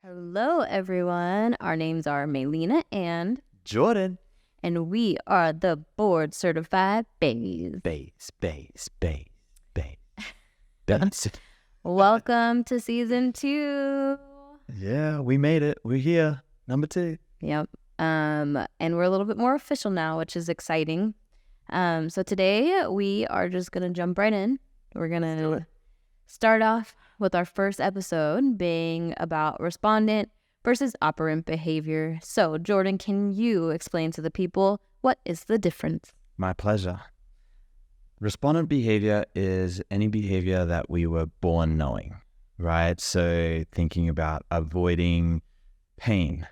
Hello, everyone. Our names are Melina and Jordan. we are the board certified BAes. BAes. Welcome to season 2. Yeah, we made it. We're here. Number 2. Yep. And we're a little bit more official now, which is exciting. So today we are just gonna jump right in. We're gonna start off with our first episode being about respondent versus operant behavior. So, Jordan, can you explain to the people what is the difference? My pleasure. Respondent behavior is any behavior that we were born knowing, right? So thinking about avoiding pain,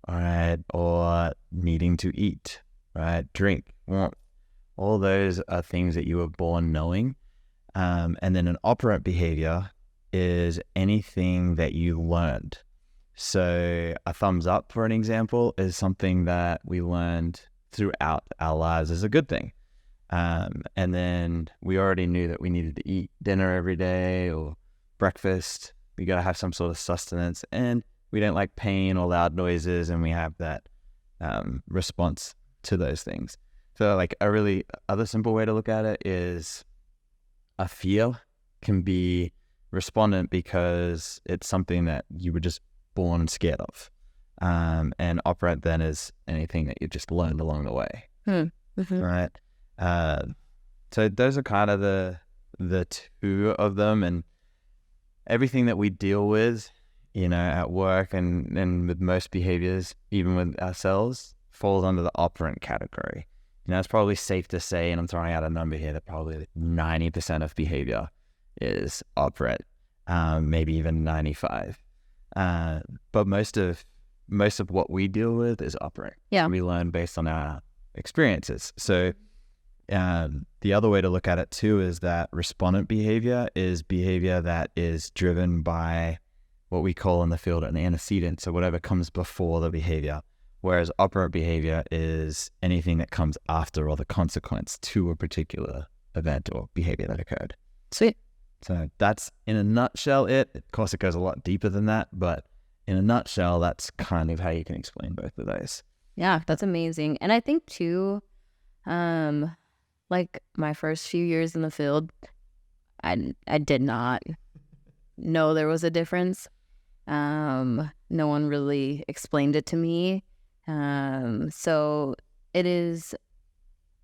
all right, or needing to eat, right, drink, warmth. All those are things that you were born knowing. And then an operant behavior is anything that you learned. So a thumbs up, for an example, is something that we learned throughout our lives as a good thing. And then we already knew that we needed to eat dinner every day or breakfast. We got to have some sort of sustenance, and we don't like pain or loud noises, and we have that response to those things. So like a really other simple way to look at it is a fear can be respondent because it's something that you were just born scared of. And operant then is anything that you just learned along the way. Mm-hmm. Right? So those are kind of the two of them, and everything that we deal with, at work and with most behaviors, even with ourselves, falls under the operant category. It's probably safe to say, and I'm throwing out a number here, that probably 90% of behavior is operant, maybe even 95. But most of what we deal with is operant. Yeah. We learn based on our experiences. So the other way to look at it too is that respondent behavior is behavior that is driven by what we call in the field an antecedent, so whatever comes before the behavior. Whereas operant behavior is anything that comes after or the consequence to a particular event or behavior that occurred. Sweet. So that's in a nutshell it. Of course, it goes a lot deeper than that, but in a nutshell, that's kind of how you can explain both of those. Yeah, that's amazing. And I think too, like my first few years in the field, I did not know there was a difference. No one really explained it to me. So it is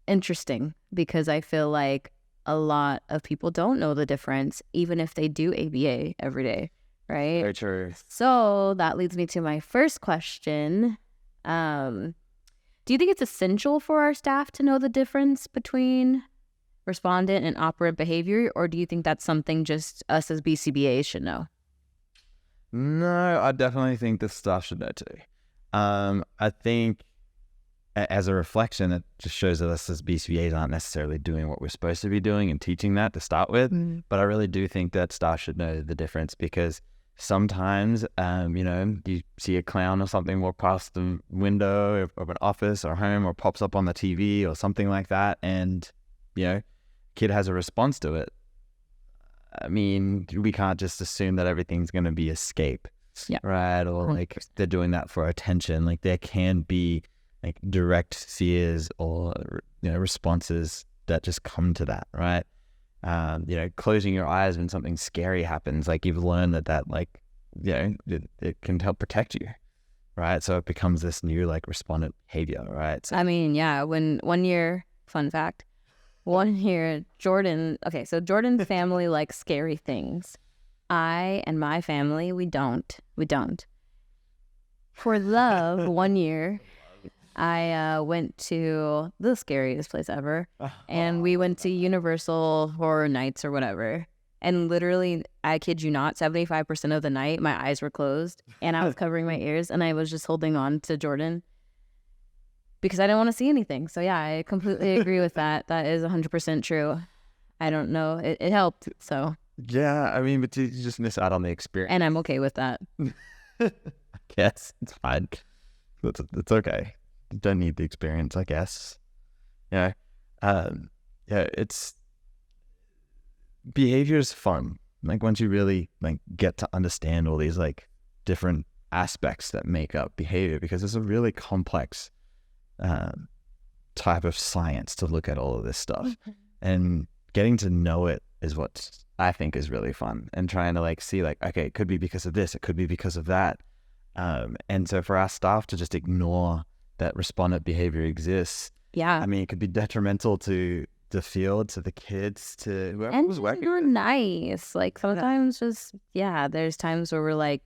interesting because I feel like a lot of people don't know the difference, even if they do ABA every day, right? Very true. So that leads me to my first question. Do you think it's essential for our staff to know the difference between respondent and operant behavior, or do you think that's something just us as BCBAs should know? No, I definitely think the staff should know too. I think as a reflection, it just shows that us as BCBAs aren't necessarily doing what we're supposed to be doing and teaching that to start with. But I really do think that staff should know the difference, because sometimes, you see a clown or something walk past the window of an office or home, or pops up on the TV or something like that, and, kid has a response to it. I mean, we can't just assume that everything's going to be escape. Yeah. Right. Or 100%. like they're doing that for attention. Like there can be like direct fears or, responses that just come to that. Right. Closing your eyes when something scary happens, like you've learned that it can help protect you. Right. So it becomes this new like respondent behavior. Right. So, I mean, yeah, when one year, fun fact, one year, Jordan's family likes scary things. I and my family, we don't. For love, one year, I went to the scariest place ever, and we went to Universal Horror Nights or whatever. And literally, I kid you not, 75% of the night, my eyes were closed, and I was covering my ears, and I was just holding on to Jordan because I didn't want to see anything. So yeah, I completely agree with that. That is 100% true. I don't know. It helped, so. Yeah, I mean, but you just miss out on the experience. And I'm okay with that. I guess it's fine. It's okay. You don't need the experience, I guess. It's behavior is fun. Like once you really like get to understand all these like different aspects that make up behavior, because it's a really complex type of science to look at all of this stuff. And getting to know it is what I think is really fun, and trying to like see like, okay, it could be because of this, it could be because of that. And so for our staff to just ignore that respondent behavior exists, Yeah. I mean, it could be detrimental to the field, to the kids, to whoever And was working. you're nice. Like sometimes there's times where we're like,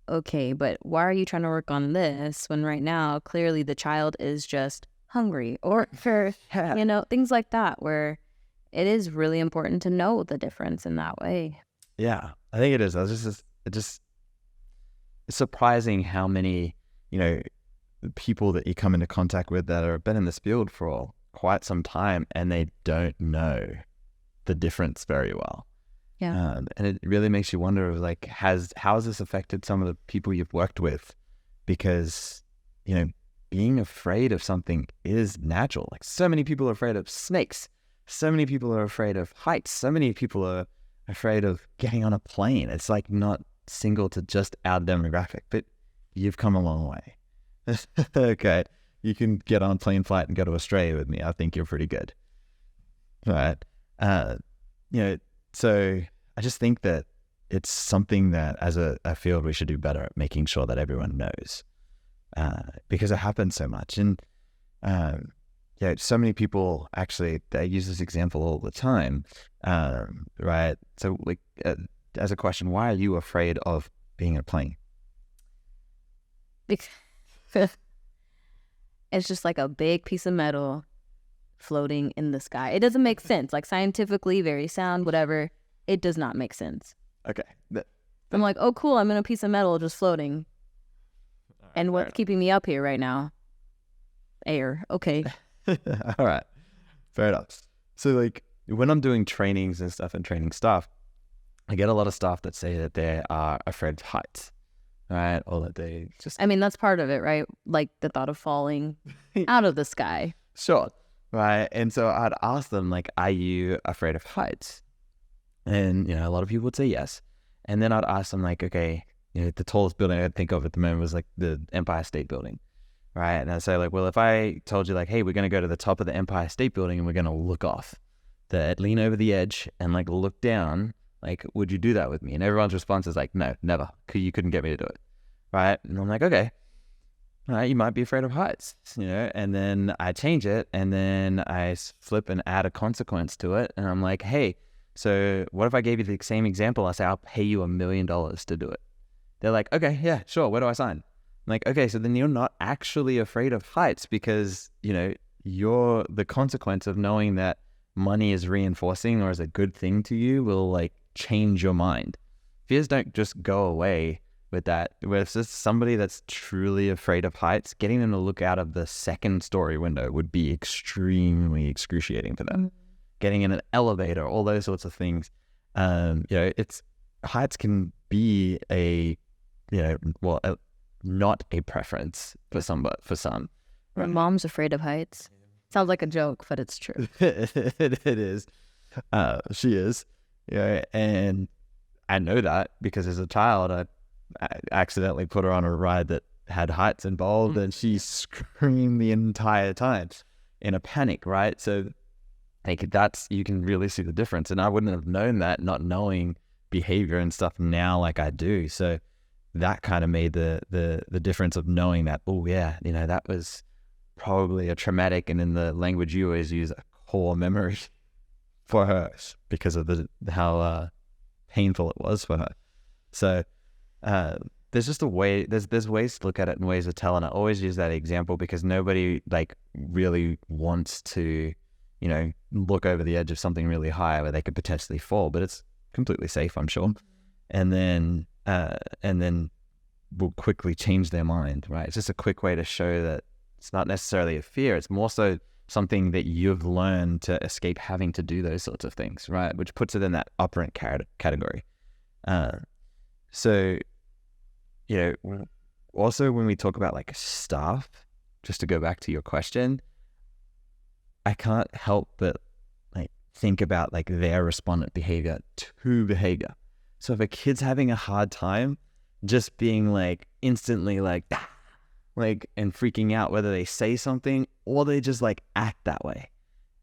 okay, but why are you trying to work on this when right now clearly the child is just hungry, or things like that, where it is really important to know the difference in that way. Yeah, I think it is. It's surprising how many, people that you come into contact with that have been in this field for quite some time, and they don't know the difference very well. Yeah. And it really makes you wonder, like, how has this affected some of the people you've worked with? Because, being afraid of something is natural. Like, so many people are afraid of snakes. So many people are afraid of heights. So many people are afraid of getting on a plane. It's like not single to just our demographic, but you've come a long way. Okay, you can get on a plane flight and go to Australia with me. I think you're pretty good. Right. So I just think that it's something that as a field we should do better at making sure that everyone knows, because it happens so much. And so many people actually, they use this example all the time, right? So like as a question, why are you afraid of being in a plane? It's just like a big piece of metal floating in the sky. It doesn't make sense. Like scientifically, very sound, whatever. It does not make sense. Okay. I'm like, oh, cool. I'm in a piece of metal just floating. And what's keeping me up here right now? Air. Okay. All right. Fair enough. So like when I'm doing trainings and stuff and training staff, I get a lot of staff that say that they are afraid of heights, right? Or that they just... I mean, that's part of it, right? Like the thought of falling out of the sky. Sure. Right. And so I'd ask them, like, are you afraid of heights? And, a lot of people would say yes. And then I'd ask them, like, okay, the tallest building I could think of at the moment was like the Empire State Building. Right. And I'd say, like, well, if I told you, like, hey, we're going to go to the top of the Empire State Building and we're going to look off, lean over the edge and like look down, like, would you do that with me? And everyone's response is like, no, never. You couldn't get me to do it. Right. And I'm like, okay. All right, you might be afraid of heights, and then I change it, and then I flip and add a consequence to it. And I'm like, hey, so what if I gave you the same example? I say, I'll pay you $1 million to do it. They're like, okay, yeah, sure. Where do I sign? I'm like, okay, so then you're not actually afraid of heights because, you're the consequence of knowing that money is reinforcing or is a good thing to you will like change your mind. Fears don't just go away with that. Where it's just somebody that's truly afraid of heights, getting them to look out of the second story window would be extremely excruciating for them. Getting in an elevator, all those sorts of things. It's heights can be not a preference for some. My mom's afraid of heights. Sounds like a joke, but it's true. It is. She is. And I know that because as a child, I accidentally put her on a ride that had heights involved, and she screamed the entire time in a panic, right? So like you can really see the difference. And I wouldn't have known that, not knowing behavior and stuff now like I do. So that kind of made the difference of knowing that, oh yeah, that was probably a traumatic, and in the language you always use, a core memory for her because of how painful it was for her. So there's just there's ways to look at it and ways to tell, and I always use that example because nobody like really wants to, look over the edge of something really high where they could potentially fall, but it's completely safe, I'm sure. And then will quickly change their mind, right? It's just a quick way to show that it's not necessarily a fear, it's more so something that you've learned to escape having to do those sorts of things, right? Which puts it in that operant category. So, also when we talk about like staff, just to go back to your question, I can't help but like think about like their respondent behavior to behavior. So if a kid's having a hard time, just being like instantly like, "Ah," like, and freaking out, whether they say something or they just like act that way.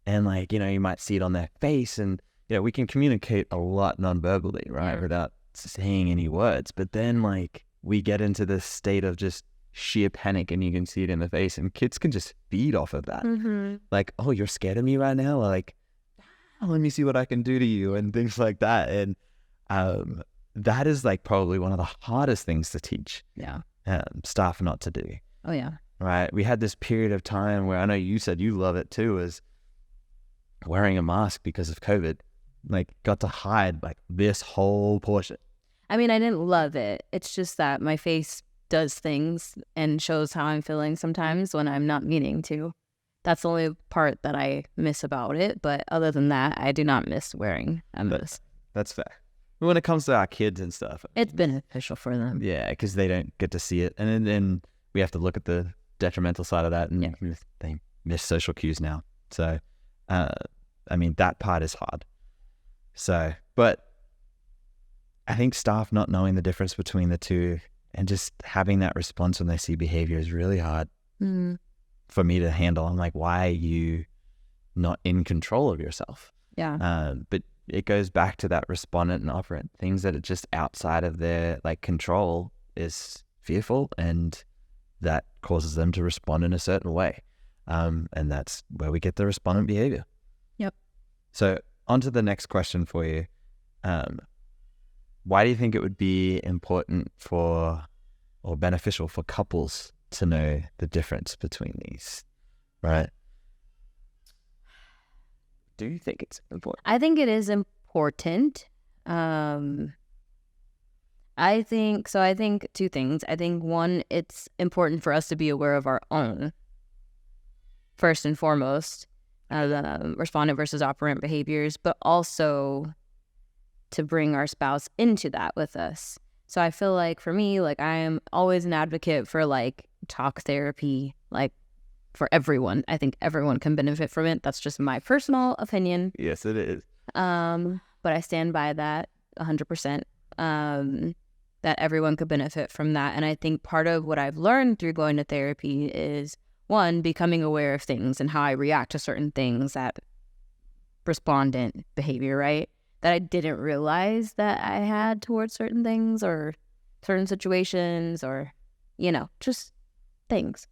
And like, you might see it on their face, and we can communicate a lot non-verbally, right? Yeah. Without saying any words. But then like we get into this state of just sheer panic, and you can see it in the face, and kids can just feed off of that. Like, oh, you're scared of me right now? Or like, oh, let me see what I can do to you, and things like that. And that is like probably one of the hardest things to teach staff not to do. Oh yeah. Right. We had this period of time where I know you said you love it too, is wearing a mask because of COVID. Like, got to hide like this whole portion. I mean, I didn't love it. It's just that my face does things and shows how I'm feeling sometimes when I'm not meaning to. That's the only part that I miss about it. But other than that, I do not miss wearing a mask. That's fair. When it comes to our kids and stuff, it's beneficial for them. Yeah, because they don't get to see it. And then we have to look at the detrimental side of that, and they miss social cues now. So, I mean, that part is hard. So, but I think staff not knowing the difference between the two and just having that response when they see behavior is really hard for me to handle. I'm like, why are you not in control of yourself? Yeah. But it goes back to that respondent and operant. Things that are just outside of their like control is fearful, and that causes them to respond in a certain way. And that's where we get the respondent behavior. Yep. So on to the next question for you. Why do you think it would be important for or beneficial for couples to know the difference between these, right? Do you think it's important? I think it is important. I think two things. I think one, it's important for us to be aware of our own, first and foremost, respondent versus operant behaviors, but also to bring our spouse into that with us. So I feel like for me, like I am always an advocate for like talk therapy, like for everyone. I think everyone can benefit from it. That's just my personal opinion. Yes, it is. But I stand by that 100%. That everyone could benefit from that. And I think part of what I've learned through going to therapy is, one, becoming aware of things and how I react to certain things, that respondent behavior, right? That I didn't realize that I had towards certain things or certain situations or, just things.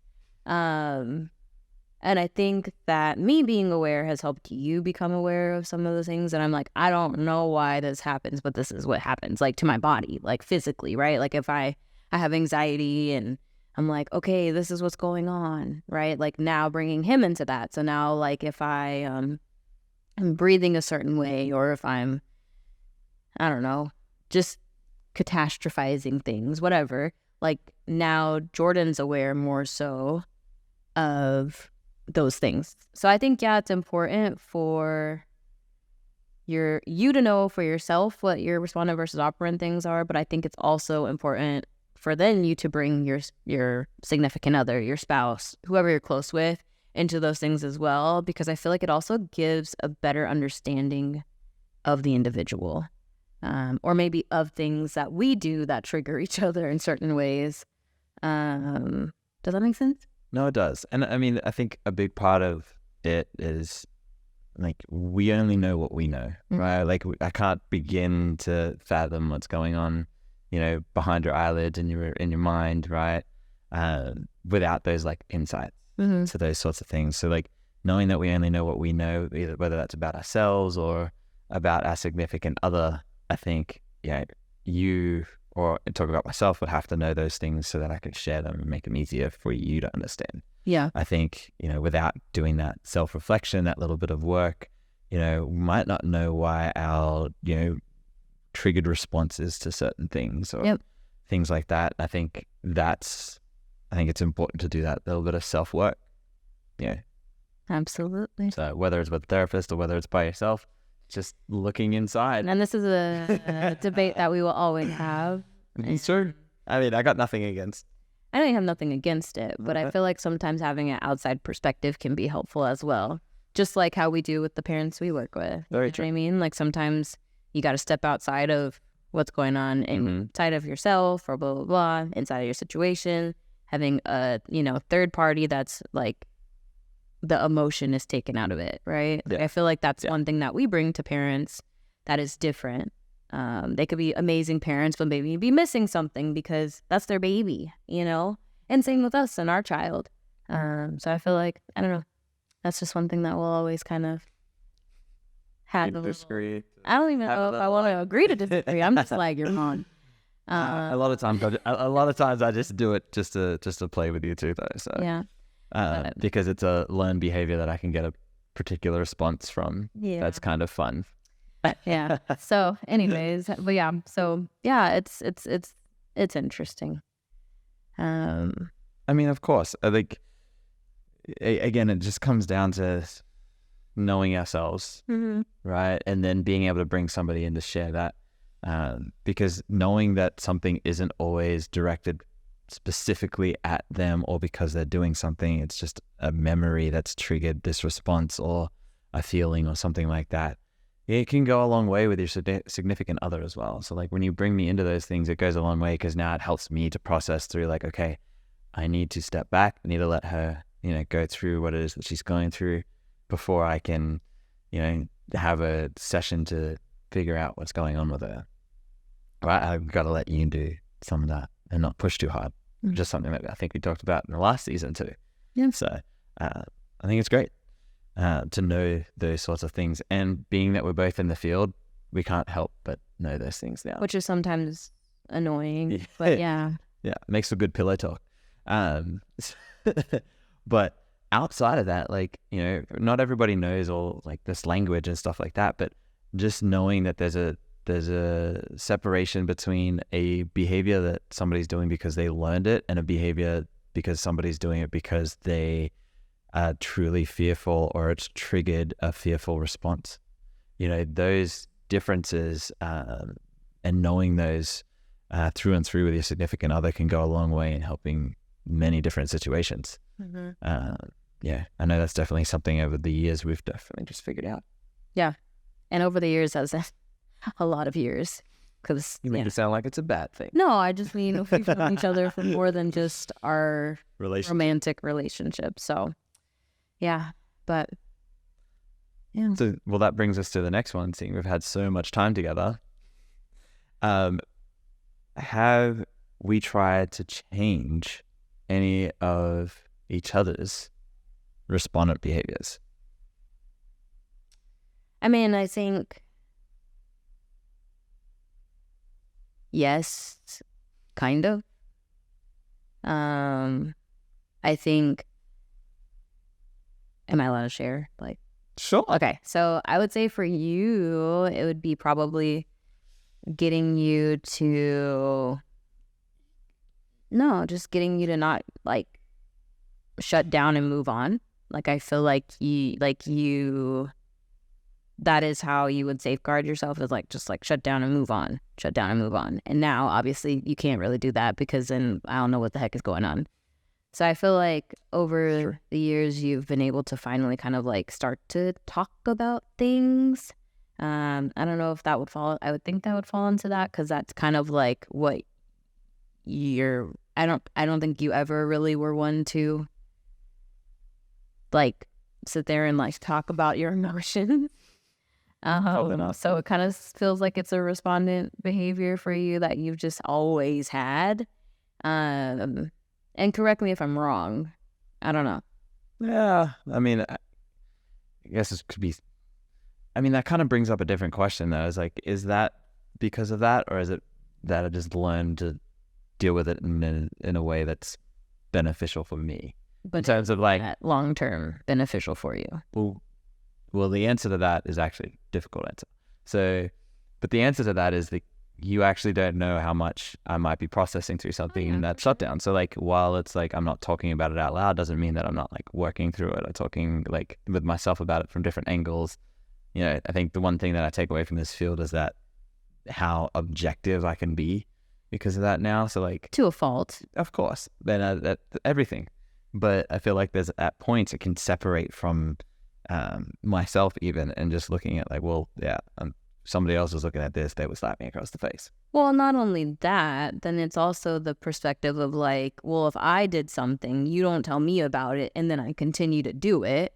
And I think that me being aware has helped you become aware of some of the things. And I'm like, I don't know why this happens, but this is what happens, like to my body, like physically, right? Like if I have anxiety and I'm like, okay, this is what's going on, right? Like now bringing him into that. So now like if I'm breathing a certain way, or if I'm, I don't know, just catastrophizing things, whatever, like now Jordan's aware more so of those things. So I think, it's important for you to know for yourself what your respondent versus operant things are, but I think it's also important for then you to bring your significant other, your spouse, whoever you're close with, into those things as well, because I feel like it also gives a better understanding of the individual, or maybe of things that we do that trigger each other in certain ways. Does that make sense? No, it does. And I mean, I think a big part of it is like we only know what we know, right? Like I can't begin to fathom what's going on, behind your eyelids and in your mind, right? Without those like insights to those sorts of things. So like knowing that we only know what we know, either whether that's about ourselves or about our significant other, I think, you or talk about myself would have to know those things so that I could share them and make them easier for you to understand. Yeah. I think, without doing that self-reflection, that little bit of work, we might not know why our, triggered responses to certain things or things like that. I think it's important to do that little bit of self-work. Yeah. Absolutely. So whether it's with a therapist or whether it's by yourself, just looking inside. And this is a debate that we will always have. Sure. I mean, I got nothing against. I don't have nothing against it, but I feel like sometimes having an outside perspective can be helpful as well. Just like how we do with the parents we work with. Very true. You know what I mean? Like sometimes you got to step outside of what's going on inside of yourself or blah, blah, blah, inside of your situation, having a, third party that's like the emotion is taken out of it, right? Yeah. I feel like that's one thing that we bring to parents that is different. They could be amazing parents, but maybe be missing something because that's their baby, and same with us and our child. So I feel like, I don't know, that's just one thing that we'll always kind of have. Disagree. I don't even know if I want to agree to disagree. I'm just like, you're on. A lot of times I just do it just to play with you too, though. So yeah, because it's a learned behavior that I can get a particular response from. Yeah, that's kind of fun. Yeah. So, anyways, but yeah. So yeah, it's interesting. I mean, of course, I think again, it just comes down to knowing ourselves, right? And then being able to bring somebody in to share that. Because knowing that something isn't always directed specifically at them or because they're doing something, it's just a memory that's triggered this response or a feeling or something like that. It can go a long way with your significant other as well. So like when you bring me into those things, it goes a long way because now it helps me to process through like, okay, I need to step back. I need to let her, go through what it is that she's going through before I can, have a session to figure out what's going on with her. Right? I've got to let you do some of that and not push too hard. Just something that I think we talked about in the last season too. Yeah. So I think it's great to know those sorts of things. And being that we're both in the field, we can't help but know those things now. Which is sometimes annoying, but yeah. Yeah, it makes for good pillow talk. But outside of that, like, not everybody knows all like this language and stuff like that, but just knowing that there's a separation between a behavior that somebody's doing because they learned it and a behavior because somebody's doing it because they are truly fearful or it's triggered a fearful response. Those differences and knowing those through and through with your significant other can go a long way in helping many different situations. I know that's definitely something over the years we've definitely just figured out. Yeah. And over the years, as a lot of years, because you make it sound like it's a bad thing. No, I just mean we've known each other for more than just our romantic relationship. So, yeah, but yeah. So, well, that brings us to the next one. Seeing we've had so much time together, have we tried to change any of each other's respondent behaviors? I mean, I think yes, kind of. I think, am I allowed to share? Like, sure. Okay, so I would say for you, it would be probably getting you to not like shut down and move on. Like I feel like you that is how you would safeguard yourself, is like just like shut down and move on. And now obviously you can't really do that because then I don't know what the heck is going on. So I feel like over the years you've been able to finally kind of like start to talk about things. I don't know if that would fall. I would think that would fall into that because that's kind of like what you're. I don't think you ever really were one to like sit there and like talk about your emotions. So it kind of feels like it's a respondent behavior for you that you've just always had. And correct me if I'm wrong. I don't know. Yeah, I mean, I guess it could be. I mean, that kind of brings up a different question, though. Is like, is that because of that, or is it that I just learned to deal with it in a way that's beneficial for me? But in terms of like long term beneficial for you. Well, the answer to that is actually a difficult answer. So, but the answer to that is that you actually don't know how much I might be processing through something in that shutdown. So like, while it's like I'm not talking about it out loud, doesn't mean that I'm not like working through it or talking like with myself about it from different angles. I think the one thing that I take away from this field is that how objective I can be because of that now. So like, to a fault, of course, then that everything. But I feel like there's at points it can separate from myself even, and just looking at like, well, yeah, I'm somebody else was looking at this, they would slap me across the face. Well, not only that, then it's also the perspective of like, well, if I did something, you don't tell me about it, and then I continue to do it,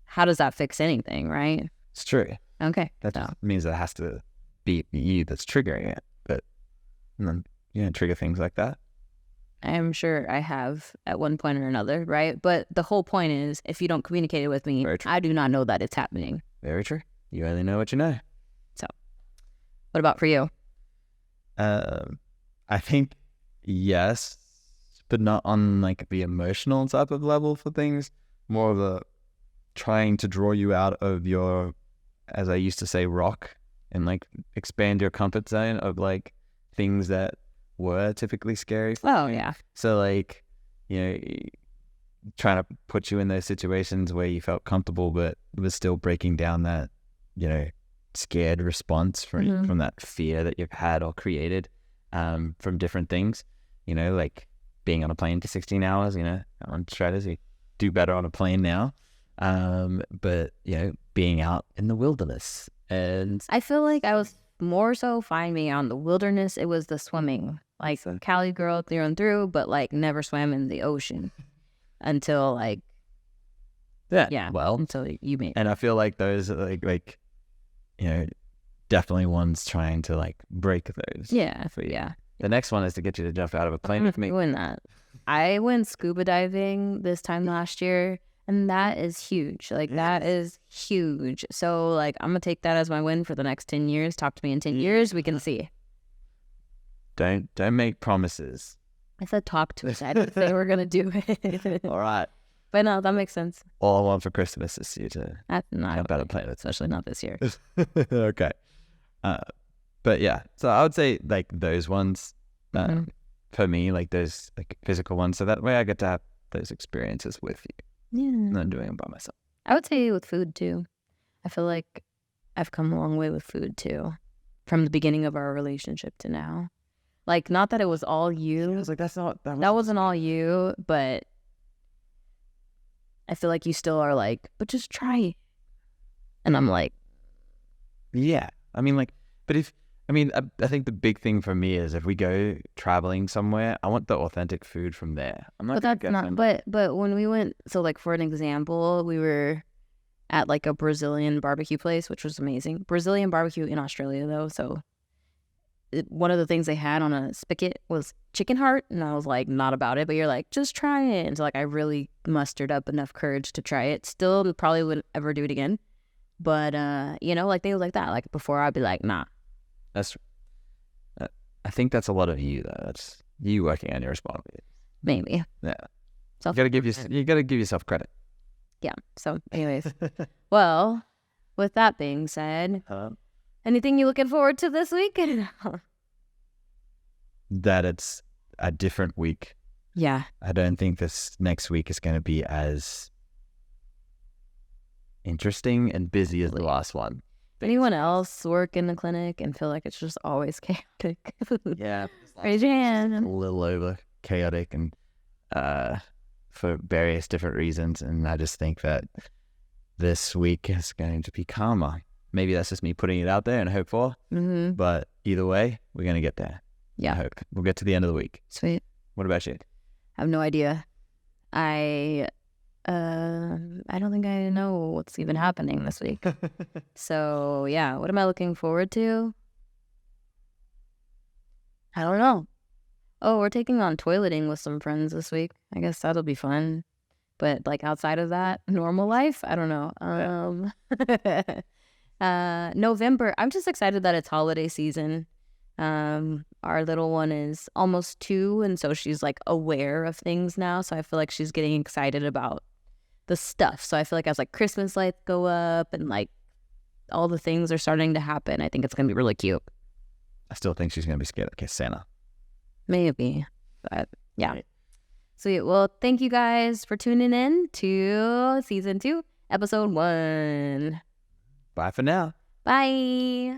how does that fix anything, right? It's true. Okay. That just means it has to be you that's triggering it. But trigger things like that. I'm sure I have at one point or another, right? But the whole point is, if you don't communicate it with me, I do not know that it's happening. Very true. You only know what you know. So, what about for you? I think yes, but not on like the emotional type of level for things. More of a trying to draw you out of your, as I used to say, rock, and like expand your comfort zone of like things that were typically scary. Oh yeah. So like, trying to put you in those situations where you felt comfortable, but it was still breaking down that, scared response from that fear that you've had or created from different things, like being on a plane for 16 hours, on strategy, do better on a plane now. But, being out in the wilderness. And I feel like I was more so fine being out in the wilderness. It was the swimming, like Cali girl through and through, but like never swam in the ocean until like, until you made it. And I feel like those are like, definitely ones trying to like break those. Yeah. Yeah. The next one is to get you to jump out of a plane with me. Doing that. I went scuba diving this time last year, and that is huge. Like, that is huge. So, like, I'm going to take that as my win for the next 10 years. Talk to me in 10 years. We can see. Don't make promises. I said talk to us. I didn't say we're going to do it. All right. But no, that makes sense. All I want for Christmas is you to jump out of a plane. Especially not this year. Okay. But yeah, so I would say like those ones for me, like those like physical ones. So that way I get to have those experiences with you. Yeah. Not doing them by myself. I would say with food too. I feel like I've come a long way with food too, from the beginning of our relationship to now. Like, not that it was all you. I was like, that wasn't all you, but I feel like you still are like, but just try it. And I'm like, yeah. I mean, like, but I think the big thing for me is if we go traveling somewhere, I want the authentic food from there. I'm not. But that's not. But when we went, so like for an example, we were at like a Brazilian barbecue place, which was amazing. Brazilian barbecue in Australia though, so one of the things they had on a spigot was chicken heart, and I was like, not about it, but you're like, just try it. And so like I really mustered up enough courage to try it. Still probably wouldn't ever do it again. But like things like that. Like before I'd be like, nah. That's I think that's a lot of you though. That's you working on your responsibility. Maybe. Yeah. You gotta give yourself credit. Yeah. So anyways. Well, with that being said, anything you looking forward to this week? That it's a different week. Yeah. I don't think this next week is going to be as interesting and busy as the last one. Anyone else work in the clinic and feel like it's just always chaotic? Yeah. Raise your hand. A little over chaotic and for various different reasons. And I just think that this week is going to be calmer. Maybe that's just me putting it out there and hope for. Mm-hmm. But either way, we're going to get there. Yeah. I hope. We'll get to the end of the week. Sweet. What about you? I have no idea. I don't think I know what's even happening this week. So yeah, what am I looking forward to? I don't know. Oh, we're taking on toileting with some friends this week. I guess that'll be fun. But like outside of that, normal life, I don't know. November, I'm just excited that it's holiday season. Our little one is almost 2, and so she's like aware of things now. So I feel like she's getting excited about the stuff. So I feel like as like Christmas lights go up and like all the things are starting to happen, I think it's gonna be really cute. I still think she's gonna be scared of Santa. Maybe, but yeah. Right. Sweet. Well, thank you guys for tuning in to season 2, episode 1. Bye for now. Bye.